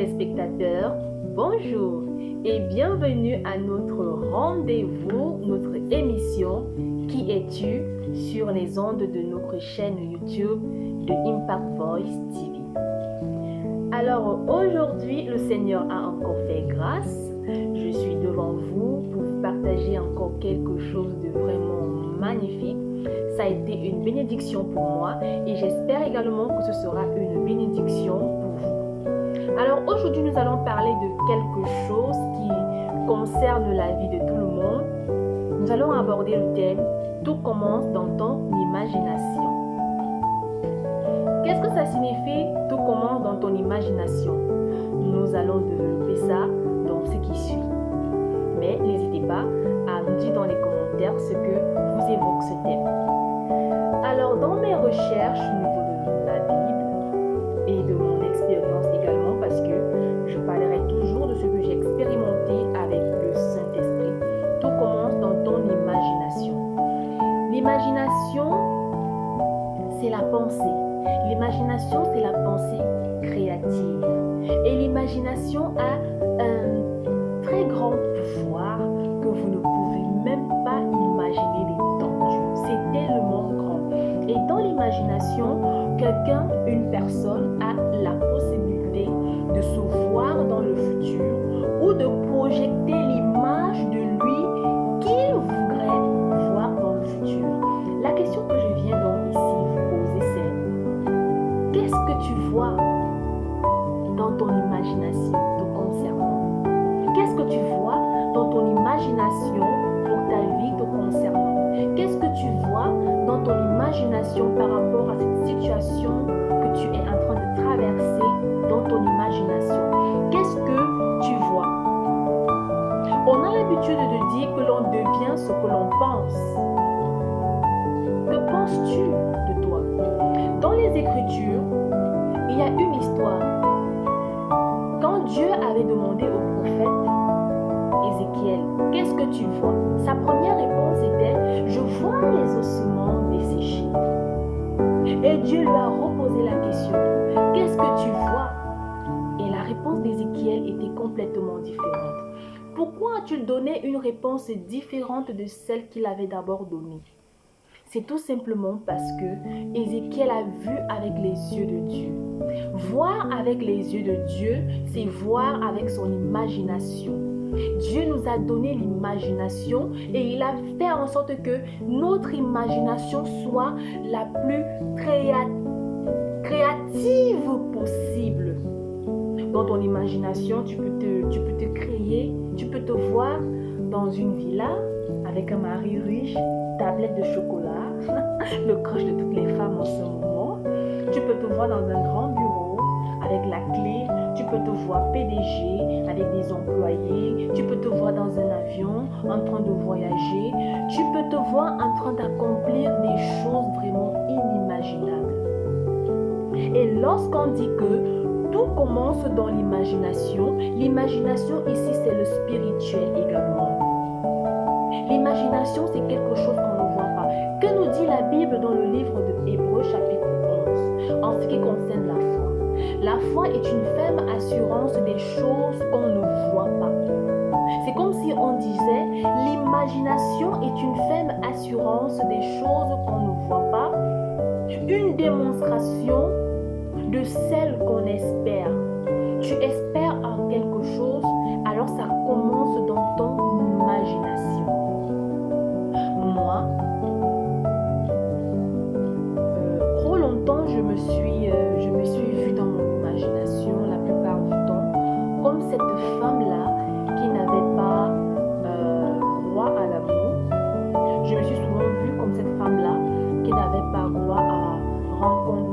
téléspectateurs, bonjour et bienvenue à notre rendez-vous, notre émission Qui es-tu sur les ondes de notre chaîne YouTube de Impact Voice TV. Alors aujourd'hui, le Seigneur a encore fait grâce. Je suis devant vous pour vous partager encore quelque chose de vraiment magnifique. Ça a été une bénédiction pour moi et j'espère également que ce sera une bénédiction pour vous. Alors aujourd'hui, nous allons parler de quelque chose qui concerne la vie de tout le monde. Nous allons aborder le thème « Tout commence dans ton imagination ». Qu'est-ce que ça signifie « Tout commence dans ton imagination » Nous allons développer ça dans ce qui suit. Mais n'hésitez pas à nous dire dans les commentaires ce que vous évoque ce thème. Alors, dans mes recherches au niveau de la Bible et de mon expérience également, parce que je parlerai toujours de ce que j'ai expérimenté avec le Saint-Esprit, tout commence dans ton imagination. L'imagination, c'est la pensée. L'imagination, c'est la pensée créative. Et l'imagination a un très grand pouvoir que vous ne pouvez même pas imaginer l'étendue. C'est tellement grand. Et dans l'imagination, quelqu'un, une personne a la possibilité de se voir dans le futur ou de projeter l'image de lui qu'il voudrait voir dans le futur. La question que je viens donc ici vous poser, c'est qu'est-ce que tu vois dans ton imagination te concernant? Qu'est-ce que tu vois dans ton imagination pour ta vie te concernant? Qu'est-ce que tu vois dans ton imagination par rapport à cette situation que tu es en train de traverser dans ton imagination? Qu'est-ce que tu vois? On a l'habitude de dire que l'on devient ce que l'on pense. Que penses-tu de toi? Dans les Écritures, il y a une histoire. Quand Dieu avait demandé au prophète Ézéchiel, qu'est-ce que tu vois? Sa première réponse était, je vois les ossements desséchés. Et Dieu lui a reposé la question, qu'est-ce que tu vois? Et la réponse d'Ézéchiel était complètement différente. Pourquoi as-tu donné une réponse différente de celle qu'il avait d'abord donnée? C'est tout simplement parce que Ézéchiel a vu avec les yeux de Dieu. Voir avec les yeux de Dieu, c'est voir avec son imagination. Dieu nous a donné l'imagination et il a fait en sorte que notre imagination soit la plus créative possible. Dans ton imagination, tu peux te créer, tu peux te voir dans une villa avec un mari riche, tablette de chocolat, le crush de toutes les femmes en ce moment. Tu peux te voir dans un grand bureau avec la clé. Tu peux te voir PDG avec des employés. Tu peux te voir dans un avion en train de voyager. Tu peux te voir en train d'accomplir des choses vraiment inimaginables. Et lorsqu'on dit que tout commence dans l'imagination, l'imagination ici c'est le spirituel également. L'imagination c'est quelque chose qu'on ne voit pas. Que nous dit la Bible dans le livre de Hébreux chapitre 11 en ce qui concerne la foi? La foi est une ferme assurance des choses qu'on ne voit pas. C'est comme si on disait, l'imagination est une ferme assurance des choses qu'on ne voit pas, une démonstration de celle qu'on espère. Tu espères en quelque chose, alors ça commence dans ton imagination. Moi, trop longtemps, je me suis vue dans mon imagination la plupart du temps comme cette femme-là qui n'avait pas droit à l'amour. Je me suis souvent vue comme cette femme-là qui n'avait pas droit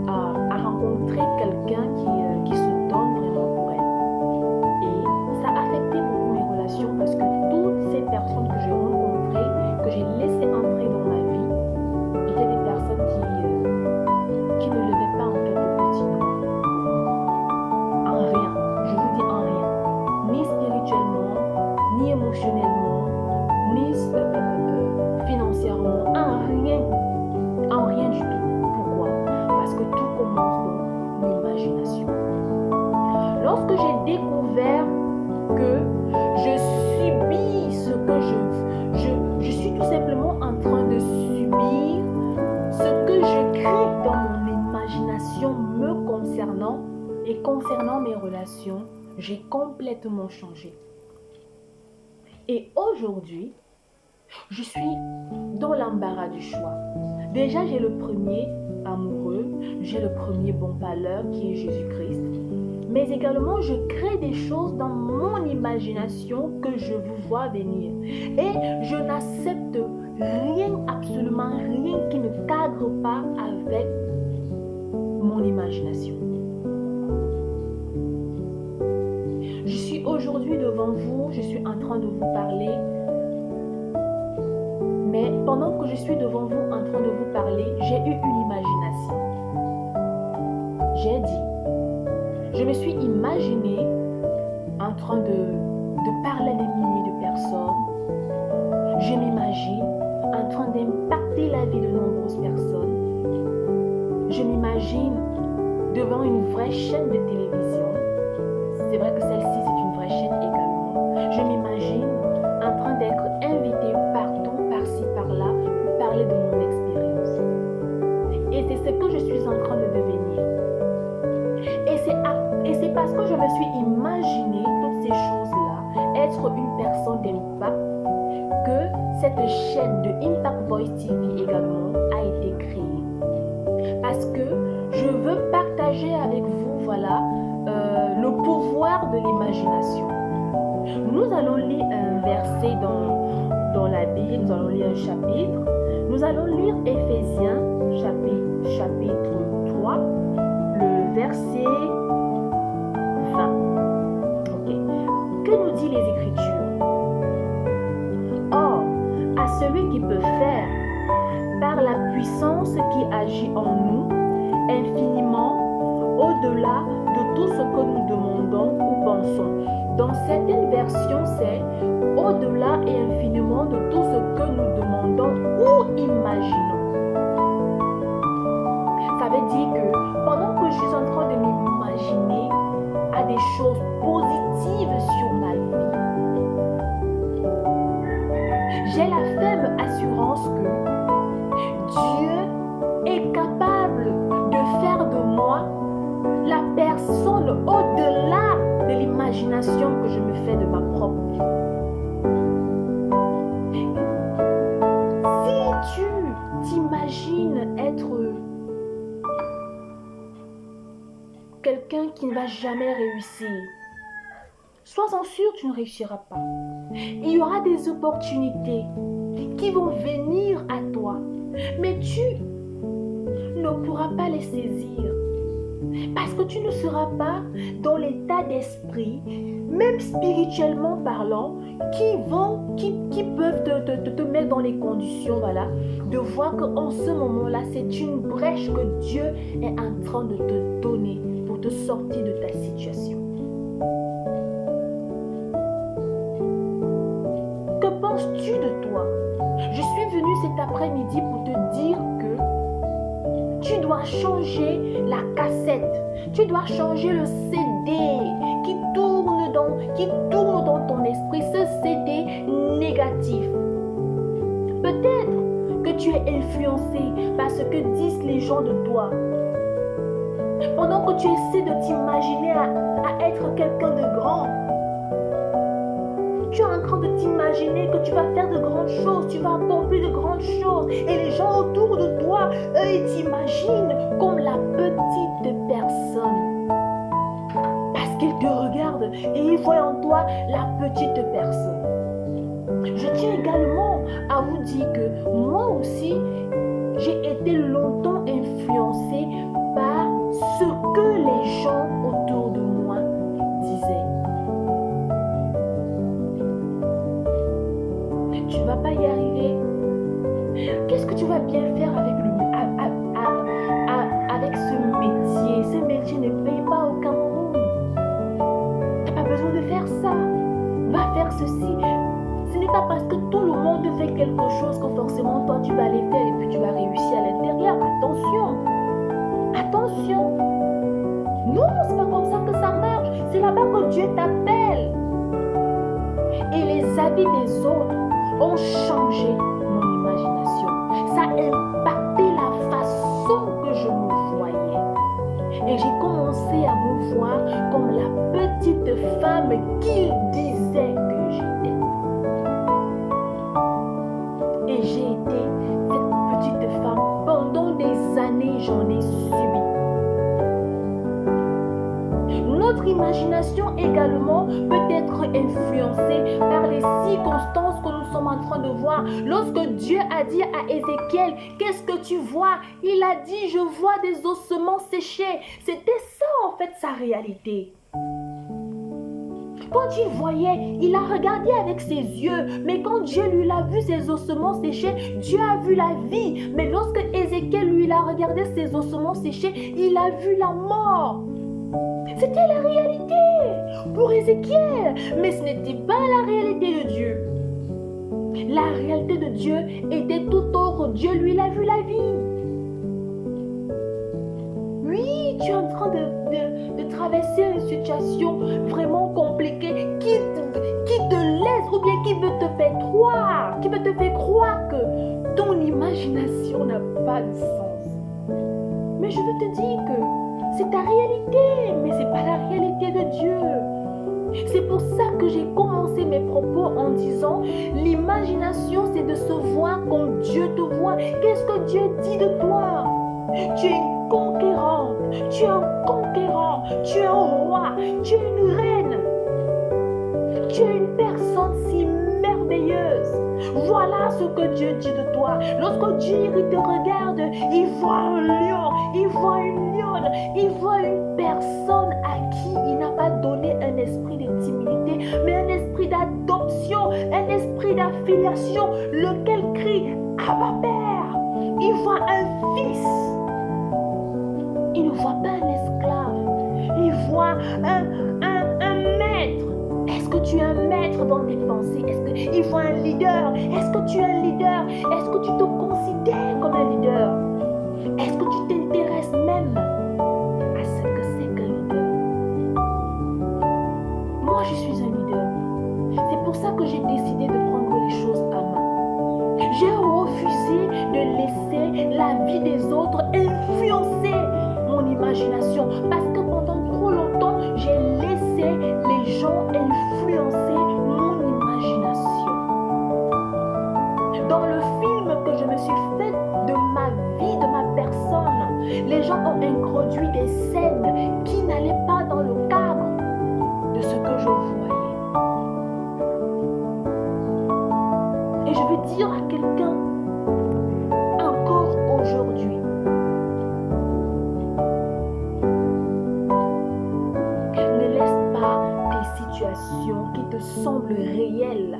à rencontrer quelqu'un qui se donne vraiment pour elle. concernant mes relations, j'ai complètement changé. Et aujourd'hui, je suis dans l'embarras du choix. Déjà, j'ai le premier amoureux, j'ai le premier bon parleur qui est Jésus-Christ. Mais également, je crée des choses dans mon imagination que je vous vois venir. Et je n'accepte rien, absolument rien qui ne cadre pas avec mon imagination. Je suis aujourd'hui devant vous, je suis en train de vous parler. Mais pendant que je suis devant vous en train de vous parler, j'ai eu une imagination. J'ai dit, je me suis imaginée en train de parler à des milliers de personnes. Je m'imagine en train d'impacter la vie de nombreuses personnes. Je m'imagine devant une vraie chaîne de télévision. C'est vrai que celle-ci, c'est une vraie chaîne également. Je m'imagine en train d'être invitée partout, par-ci, par-là, pour parler de mon expérience. Et c'est ce que je suis en train de devenir. Et c'est parce que je me suis imaginé toutes ces choses-là, être une personne d'impact, que cette chaîne de Impact Voice TV également a été créée. Parce que je veux partager avec vous, voilà, le pouvoir de l'imagination. Nous allons lire un verset dans la Bible, nous allons lire un chapitre. Nous allons lire Éphésiens chapitre 3, le verset 20. Okay. Que nous dit les Écritures? Or, à celui qui peut faire, par la puissance qui agit en nous, infiniment, au-delà de tout ce que nous demandons ou pensons. Dans certaines versions, c'est au-delà et infiniment de tout ce que nous demandons ou imaginons. Ça veut dire que pendant que je suis en train de m'imaginer à des choses positives sur ma vie, j'ai la ferme assurance que Dieu est capable de faire de moi la personne au-delà de l'imagination que je me fais de ma propre vie. Si tu t'imagines être quelqu'un qui ne va jamais réussir, sois-en sûr, tu ne réussiras pas. Il y aura des opportunités qui vont venir à toi, mais tu ne pourras pas les saisir. Parce que tu ne seras pas dans l'état d'esprit, même spirituellement parlant, qui peuvent te mettre dans les conditions, voilà, de voir qu'en ce moment-là, c'est une brèche que Dieu est en train de te donner pour te sortir de ta situation. Que penses-tu de toi? Je suis venue cet après-midi pour te dire que tu dois changer la cassette. Tu dois changer le CD qui tourne dans ton esprit, ce CD négatif. Peut-être que tu es influencé par ce que disent les gens de toi. Pendant que tu essaies de t'imaginer à être quelqu'un de grand, tu es en train de t'imaginer que tu vas faire de grandes choses, tu vas accomplir de grandes choses. Et les gens autour de toi, eux, ils t'imaginent comme la petite personne. Parce qu'ils te regardent et ils voient en toi la petite personne. Je tiens également à vous dire que moi aussi, j'ai été longtemps influencée par ce que les gens autour de moi disaient. Tu ne vas pas y arriver. Qu'est-ce que tu vas bien faire avec ce métier? Ce métier ne paye pas au Cameroun. Tu n'as pas besoin de faire ça. Va faire ceci. Ce n'est pas parce que tout le monde fait quelque chose que forcément toi tu vas les faire et puis tu vas réussir à l'intérieur. Attention. Attention. Non, c'est pas comme ça que ça marche. C'est là-bas que Dieu t'appelle. Et les avis des autres ont changé mon imagination. Ça a impacté la façon que je me voyais. Et j'ai commencé à me voir qu'il disait que j'étais. Et j'ai été cette petite femme pendant des années, j'en ai subi. Notre imagination également peut être influencée par les circonstances que nous sommes en train de voir. Lorsque Dieu a dit à Ézéchiel, qu'est-ce que tu vois? Il a dit, je vois des ossements séchés. C'était ça en fait sa réalité. Quand il voyait, il a regardé avec ses yeux. Mais quand Dieu lui a vu ses ossements séchés, Dieu a vu la vie. Mais lorsque Ézéchiel lui a regardé ses ossements séchés, il a vu la mort. C'était la réalité pour Ézéchiel. Mais ce n'était pas la réalité de Dieu. La réalité de Dieu était tout autre. Dieu lui a vu la vie. Oui, tu es en train de traverser une situation vraiment compliquée qui te laisse ou bien qui veut te faire croire que ton imagination n'a pas de sens. Mais je veux te dire que c'est ta réalité, mais ce n'est pas la réalité de Dieu. C'est pour ça que j'ai commencé mes propos en disant l'imagination, c'est de se voir comme Dieu te voit. Qu'est-ce que Dieu dit de toi? Tu es une conquérante, tu es un conquérant, tu es un roi, tu es une reine. Tu es une personne si merveilleuse. Voilà ce que Dieu dit de toi. Lorsque Dieu te regarde, il voit un lion, il voit une lionne, il voit une personne à qui il n'a pas donné un esprit de timidité, mais un esprit d'adoption, un esprit d'affiliation, lequel crie Abba Père. Il voit un fils. Il ne voit pas un esclave. Il voit un maître. Est-ce que tu es un maître dans tes pensées? Est-ce qu'il voit un leader? Est-ce que tu es un leader? Est-ce que tu te considères comme un leader? Est-ce que tu t'intéresses même à ce que c'est qu'un leader? Moi, je suis un leader. C'est pour ça que j'ai décidé de prendre les choses à main. J'ai refusé de laisser la vie des autres influencer mon imagination. Parce que pendant trop longtemps, j'ai laissé les gens influencer mon imagination. Dans le film que je me suis fait de ma vie, de ma personne, les gens ont introduit des scènes qui n'allaient pas dans le cadre de ce que je voyais. Et je veux dire à quelqu'un, encore aujourd'hui, ne laisse pas tes situations qui te semblent réelles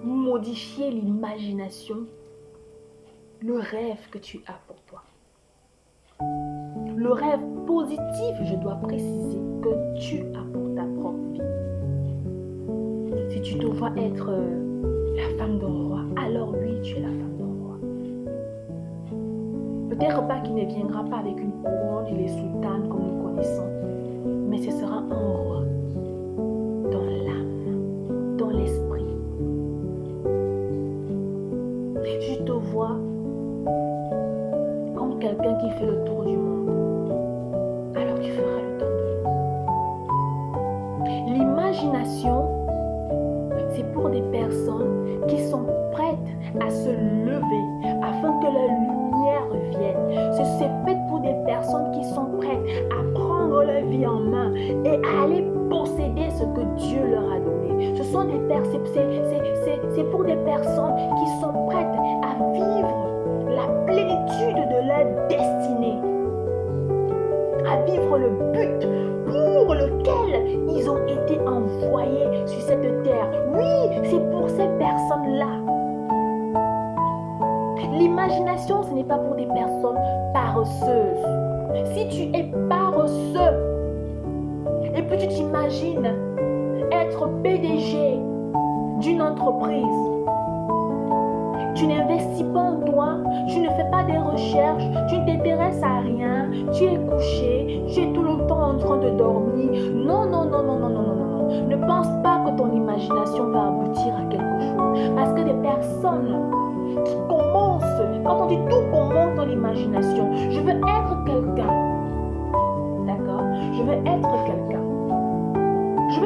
modifier l'imagination, le rêve que tu as pour toi. Le rêve positif, je dois préciser, que tu as pour ta propre vie. Si tu te vois être la femme d'un roi, alors oui, tu es la femme d'un roi. Peut-être pas qu'il ne viendra pas avec une couronne et les soutanes comme nous connaissons, mais ce sera un roi dans l'âme, dans l'esprit. Je te vois comme quelqu'un qui fait le tour du monde, alors tu feras le tour de lui. L'imagination, c'est pour des personnes qui sont prêtes à se lever afin que la lumière vienne. C'est fait pour des personnes qui sont prêtes à prendre la vie en main et à aller posséder ce que Dieu leur a donné. Ce sont des c'est pour des personnes qui sont prêtes à vivre la plénitude de leur destinée, à vivre le but pour lequel ils ont été envoyés sur cette terre. Oui, c'est pour ces personnes-là. L'imagination, ce n'est pas pour des personnes paresseuses. Si tu es paresseux et puis tu t'imagines être PDG d'une entreprise, tu n'investis pas en toi, tu ne fais pas des recherches, tu ne t'intéresses à rien, tu es couché, tu es tout le temps en train de dormir. Non. Ne pense pas que ton imagination va aboutir à quelque chose. Parce que des personnes qui commencent, quand on dit tout commence dans l'imagination, je veux être quelqu'un. D'accord? Je veux être quelqu'un. Je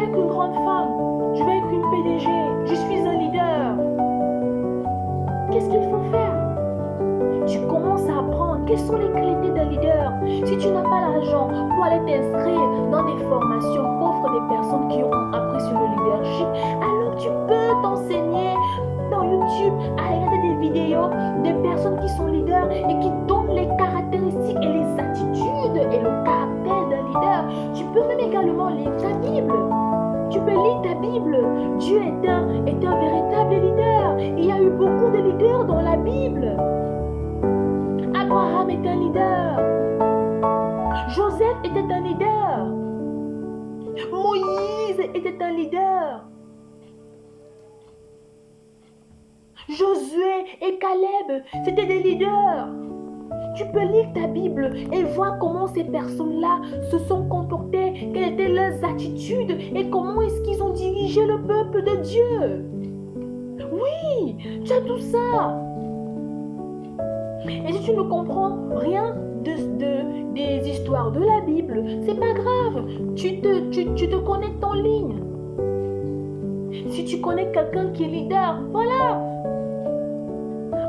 diriger. Je suis un leader. Qu'est-ce qu'il faut faire? Tu commences à apprendre quelles sont les qualités d'un leader. Si tu n'as pas l'argent pour aller t'inscrire dans des formations qu'offrent des personnes qui ont appris sur le leadership, alors tu peux t'enseigner dans YouTube à regarder des vidéos de personnes qui sont leaders et qui donnent les caractéristiques et les attitudes et le caractère d'un leader. Tu peux même également lire ta Bible. Tu peux lire ta Bible. Dieu est un véritable leader. Il y a eu beaucoup de leaders dans la Bible. Abraham est un leader. Joseph était un leader. Moïse était un leader. Josué et Caleb, c'était des leaders. Tu peux lire ta Bible et voir comment ces personnes-là se sont comportées, quelles étaient leurs attitudes et comment est-ce qu'ils ont dirigé le peuple de Dieu. Oui, tu as tout ça. Et si tu ne comprends rien des histoires de la Bible, c'est pas grave. Tu te connectes en ligne. Si tu connais quelqu'un qui est leader, voilà.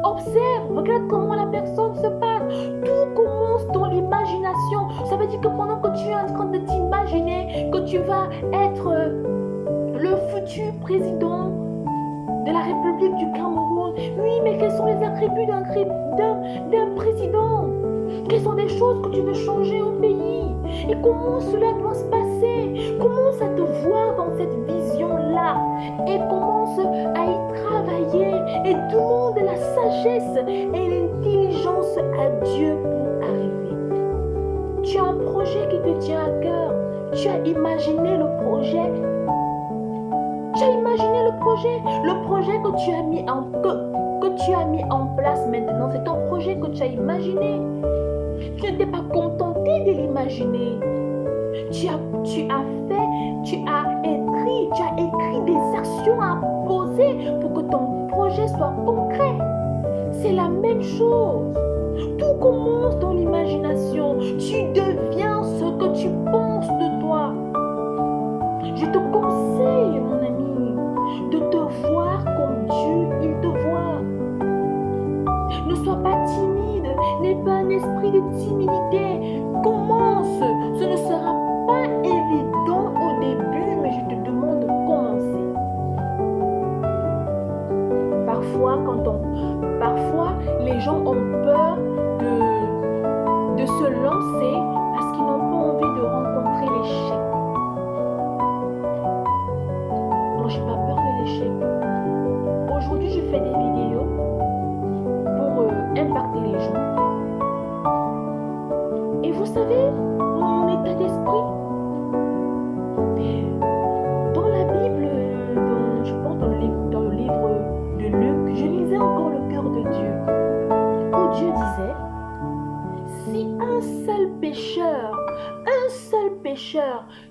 Observe, regarde comment la personne se passe. Tout commence dans l'imagination. Ça veut dire que pendant que tu es en train de t'imaginer que tu vas être le futur président de la République du Cameroun, oui, mais quels sont les attributs d'un président? Quelles sont des choses que tu veux changer au pays? Et comment cela doit se passer? Commence à te voir dans cette vision-là et commence à y travailler et demande la sagesse et l'intelligence à Dieu pour arriver. Tu as un projet qui te tient à cœur. Tu as imaginé le projet. Tu as imaginé le projet que tu as mis en place maintenant. C'est ton projet que tu as imaginé. Tu ne t'es pas contenté de l'imaginer. Tu as écrit des actions à poser pour que ton projet soit concret. C'est la même chose. Tout commence dans l'imagination. Tu deviens ce que tu penses de toi. Je te conseille, mon ami, de te voir comme Dieu, il te voit. Ne sois pas timide, n'aie pas un esprit de timidité. Commence. Ce ne sera pas évident au début, mais je te demande de commencer. Parfois, les gens ont peur de se lancer parce qu'ils n'ont pas envie de rencontrer l'échec. Moi, je n'ai pas peur de l'échec. Aujourd'hui, je fais des vidéos pour impacter les gens. Et vous savez, mon état d'esprit, dans la Bible, je pense dans le livre de Luc, je lisais encore le cœur de Dieu, où Dieu disait, si un seul pécheur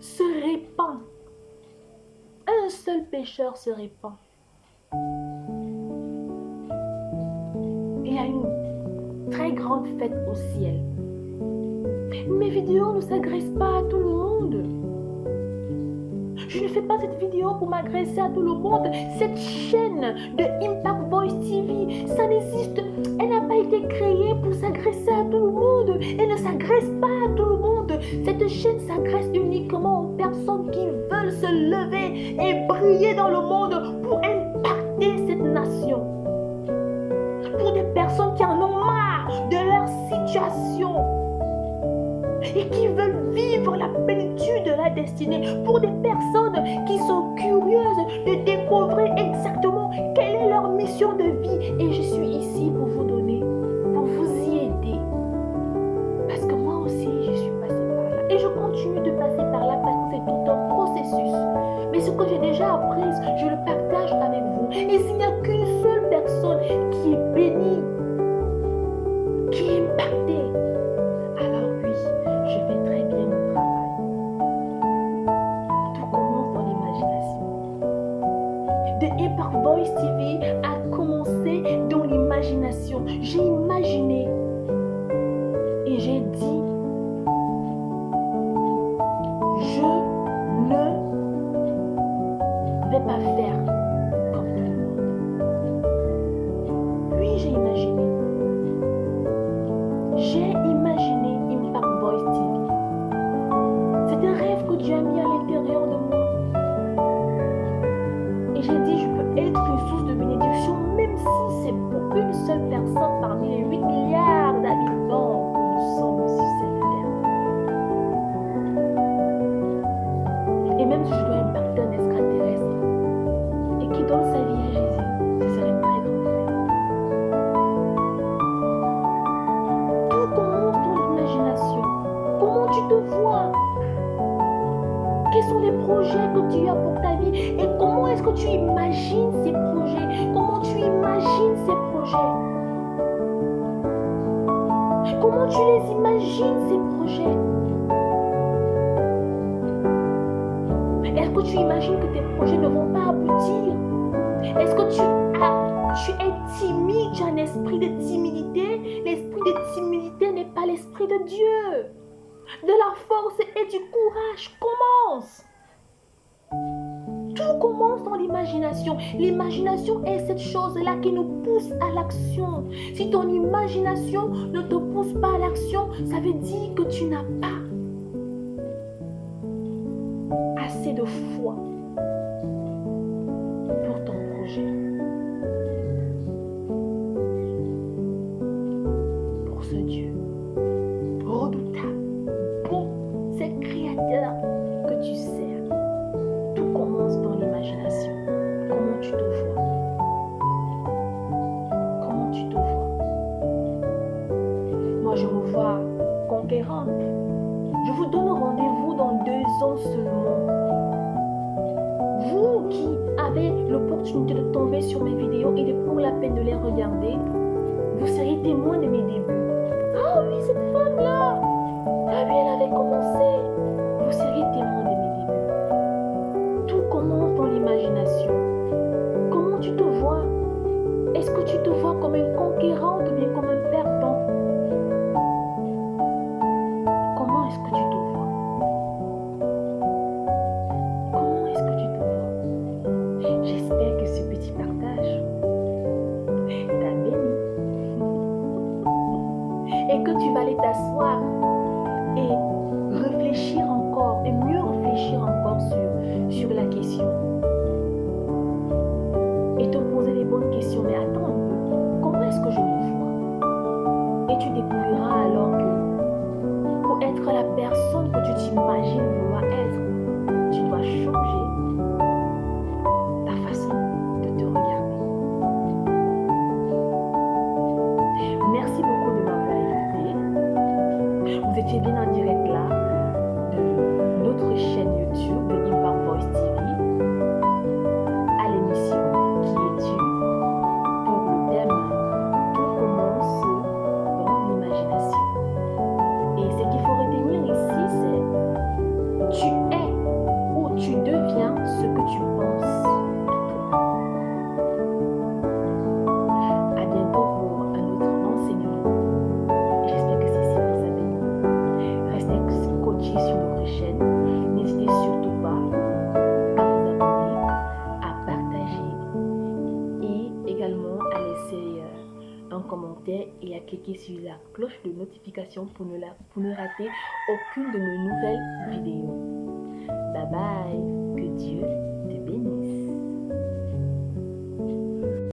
se répand, il y a une très grande fête au ciel. Mes vidéos ne s'agressent pas à tout le monde. Je ne fais pas cette vidéo pour m'agresser à tout le monde. Cette chaîne de Impact Voice TV, ça n'existe. Elle n'a pas été créée pour s'agresser à tout le monde. Elle ne s'agresse pas à tout le monde. Cette chaîne s'agresse uniquement aux personnes qui veulent se lever et briller dans le monde pour impacter cette nation. Pour des personnes qui en ont marre de leur situation et qui veulent vivre la plénitude de la destinée, pour des personnes qui sont curieuses de découvrir exactement quelle est leur mission de vie. Et je suis ici pour vous donner, pour vous y aider. Parce que moi aussi, je suis passée par là. Et je continue de passer par là parce que c'est tout un processus. Mais ce que j'ai déjà appris, je le partage avec vous. Et s'il n'y a qu'une seule personne qui est bénie, qui est impactée, alors oui, je fais très bien mon travail. Tout commence dans l'imagination. The Impact Voice TV a commencé dans l'imagination. J'ai imaginé et j'ai dit, je ne vais pas faire Quels sont les projets que tu as pour ta vie? Et comment est-ce que tu imagines ces projets? Comment tu imagines ces projets? Comment tu les imagines, ces projets? Est-ce que tu imagines que tes projets ne vont pas aboutir? Est-ce que tu es timide, tu as un esprit de timidité? L'esprit de timidité n'est pas l'esprit de Dieu. De la force et du courage, commence. Tout commence dans l'imagination. L'imagination est cette chose-là qui nous pousse à l'action. Si ton imagination ne te pousse pas à l'action, ça veut dire que tu n'as pas assez de foi pour ton projet, pour ce Dieu redoutable, beau, c'est créateur que tu sers. Tout commence dans l'imagination. Comment tu te vois? Comment tu te vois? Moi, je me vois conquérante. Je vous donne rendez-vous dans 2 ans seulement. Vous qui avez l'opportunité de tomber sur mes vidéos et de prendre la peine de les regarder, vous serez témoin de mes débuts. Ah oui, cette femme-là, ah oui, elle avait commencé. Vous serez témoin de mes débuts. Tout commence dans l'imagination. Comment tu te vois? Est-ce que tu te vois comme une conquérante ou bien comme un perdant? Comment est-ce que tu te vois? Comment est-ce que tu te vois? J'espère que ce petit partage t'a béni et que tu vas aller t'asseoir et réfléchir encore et mieux réfléchir encore sur la question et te poser les bonnes questions. Mais attends un peu, comment est-ce que je me vois? Et tu découvriras alors que pour être la personne que tu t'imagines vouloir être, tu dois changer ta façon de te regarder. Merci beaucoup de m'avoir écouté. Vous étiez bien en direct là de notre chaîne YouTube de Impact Voice TV à l'émission Qui es-tu? Pour le thème Tout commence dans l'imagination. Et ce qu'il faut retenir ici, c'est tu es ou tu deviens ce que tu penses de toi. À bientôt pour un autre enseignement. J'espère que ceci vous a béni. Restez scotchés sur notre chaîne. N'hésitez surtout pas à vous abonner, à partager et également à laisser un commentaire et à cliquer sur la cloche de notification pour ne rater aucune de nos nouvelles vidéos. Bye bye!